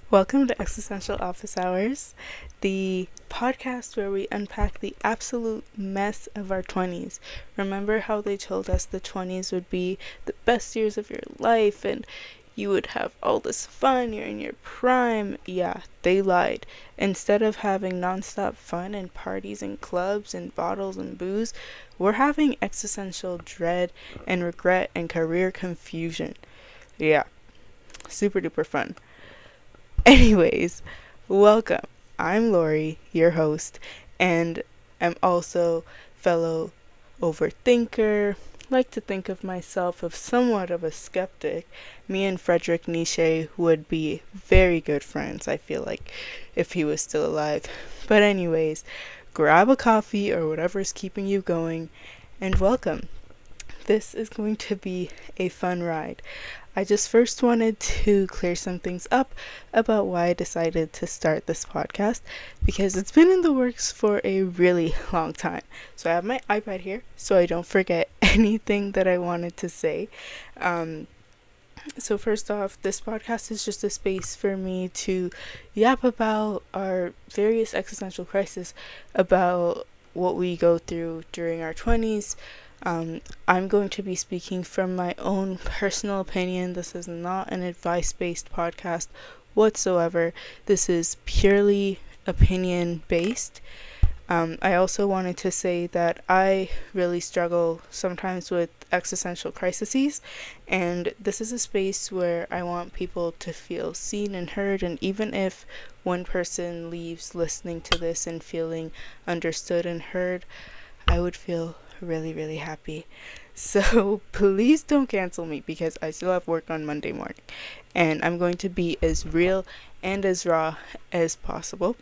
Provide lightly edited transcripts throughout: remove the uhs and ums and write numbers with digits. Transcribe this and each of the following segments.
Welcome to Existential Office Hours, the podcast where we unpack the absolute mess of our 20s. Remember how they told us the 20s would be the best years of your life and you would have all this fun, you're in your prime? Yeah, they lied. Instead of having nonstop fun and parties and clubs and bottles and booze, we're having existential dread and regret and career confusion. Yeah, super duper fun. Anyways, welcome. I'm Lori, your host, and I'm also fellow overthinker. Like to think of myself as somewhat of a skeptic. Me and Frederick Nietzsche would be very good friends, I feel like, if he was still alive. But anyways, grab a coffee or whatever's keeping you going, and welcome. This is going to be a fun ride. I just first wanted to clear some things up about why I decided to start this podcast, because it's been in the works for a really long time. So I have my iPad here so I don't forget anything that I wanted to say. So first off, this podcast is just a space for me to yap about our various existential crises, about what we go through during our 20s. I'm going to be speaking from my own personal opinion. This is not an advice-based podcast whatsoever. This is purely opinion-based. I also wanted to say that I really struggle sometimes with existential crises, and this is a space where I want people to feel seen and heard, and even if one person leaves listening to this and feeling understood and heard, I would feel really happy. So please don't cancel me, because I still have work on Monday morning and I'm going to be as real and as raw as possible.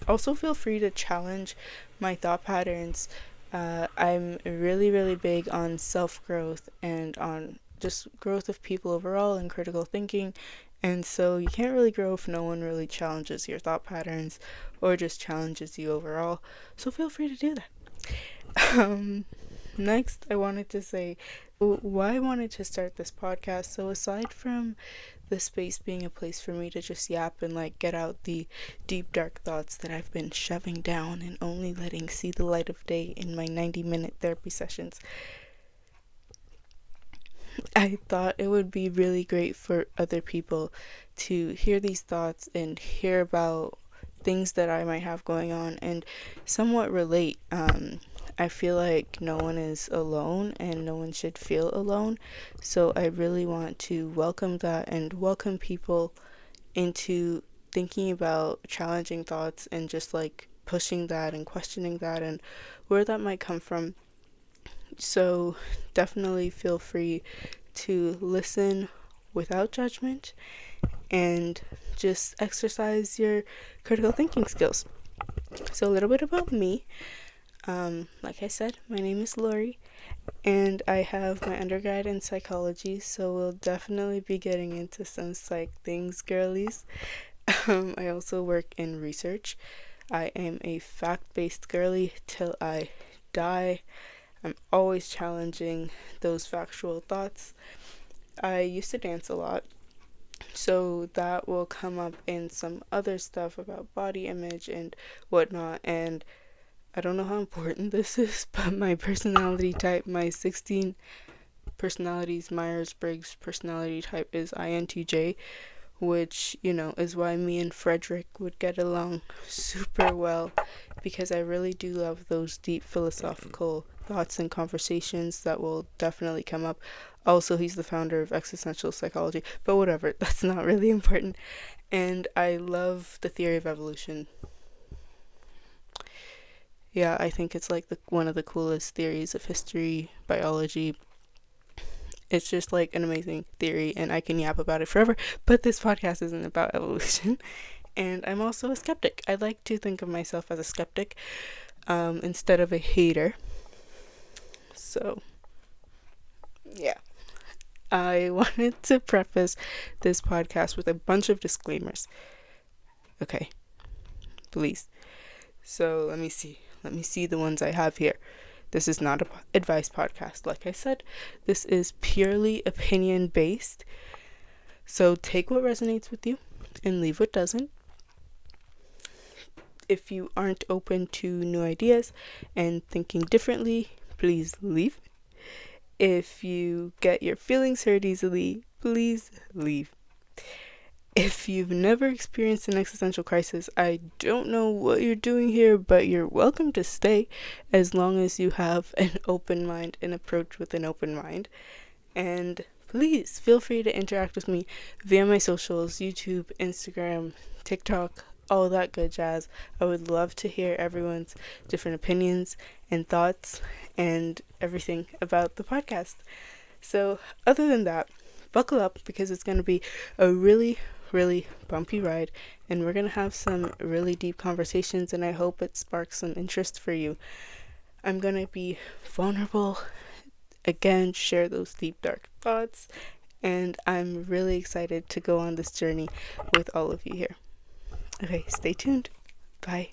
Also feel free to challenge my thought patterns. I'm really big on self-growth and on just growth of people overall and critical thinking, and so you can't really grow if no one really challenges your thought patterns or just challenges you overall, so feel free to do that. Next, I wanted to say why I wanted to start this podcast. So aside from the space being a place for me to just yap and get out the deep dark thoughts that I've been shoving down and only letting see the light of day in my 90-minute therapy sessions, I thought it would be really great for other people to hear these thoughts and hear about things that I might have going on and somewhat relate. I feel like no one is alone and no one should feel alone. So I really want to welcome that and welcome people into thinking about challenging thoughts and just pushing that and questioning that and where that might come from. So definitely feel free to listen without judgment and just exercise your critical thinking skills. So a little bit about me. Like I said, my name is Lori, and I have my undergrad in psychology, so we'll definitely be getting into some psych things, girlies. I also work in research. I am a fact-based girly till I die. I'm always challenging those factual thoughts. I used to dance a lot, so that will come up in some other stuff about body image and whatnot, and I don't know how important this is, but my personality type, my 16 personalities Myers-Briggs personality type is INTJ, which, is why me and Frederick would get along super well, because I really do love those deep philosophical thoughts and conversations that will definitely come up. Also, he's the founder of existential psychology, but whatever, that's not really important. And I love the theory of evolution. Yeah, I think it's one of the coolest theories of history, biology. It's just an amazing theory, and I can yap about it forever, but this podcast isn't about evolution. And I'm also a skeptic. I like to think of myself as a skeptic instead of a hater. So, yeah. I wanted to preface this podcast with a bunch of disclaimers. Okay, please. So let me see the ones I have here. This is not an advice podcast. Like I said, this is purely opinion based. So take what resonates with you and leave what doesn't. If you aren't open to new ideas and thinking differently, please leave. If you get your feelings hurt easily, please leave. If you've never experienced an existential crisis, I don't know what you're doing here, but you're welcome to stay as long as you have an open mind and approach with an open mind. And please feel free to interact with me via my socials, YouTube, Instagram, TikTok, all that good jazz. I would love to hear everyone's different opinions and thoughts and everything about the podcast. So other than that, buckle up because it's going to be a really bumpy ride, and we're going to have some really deep conversations, and I hope it sparks some interest for you. I'm going to be vulnerable, again, share those deep dark thoughts, and I'm really excited to go on this journey with all of you here. Okay, stay tuned. Bye.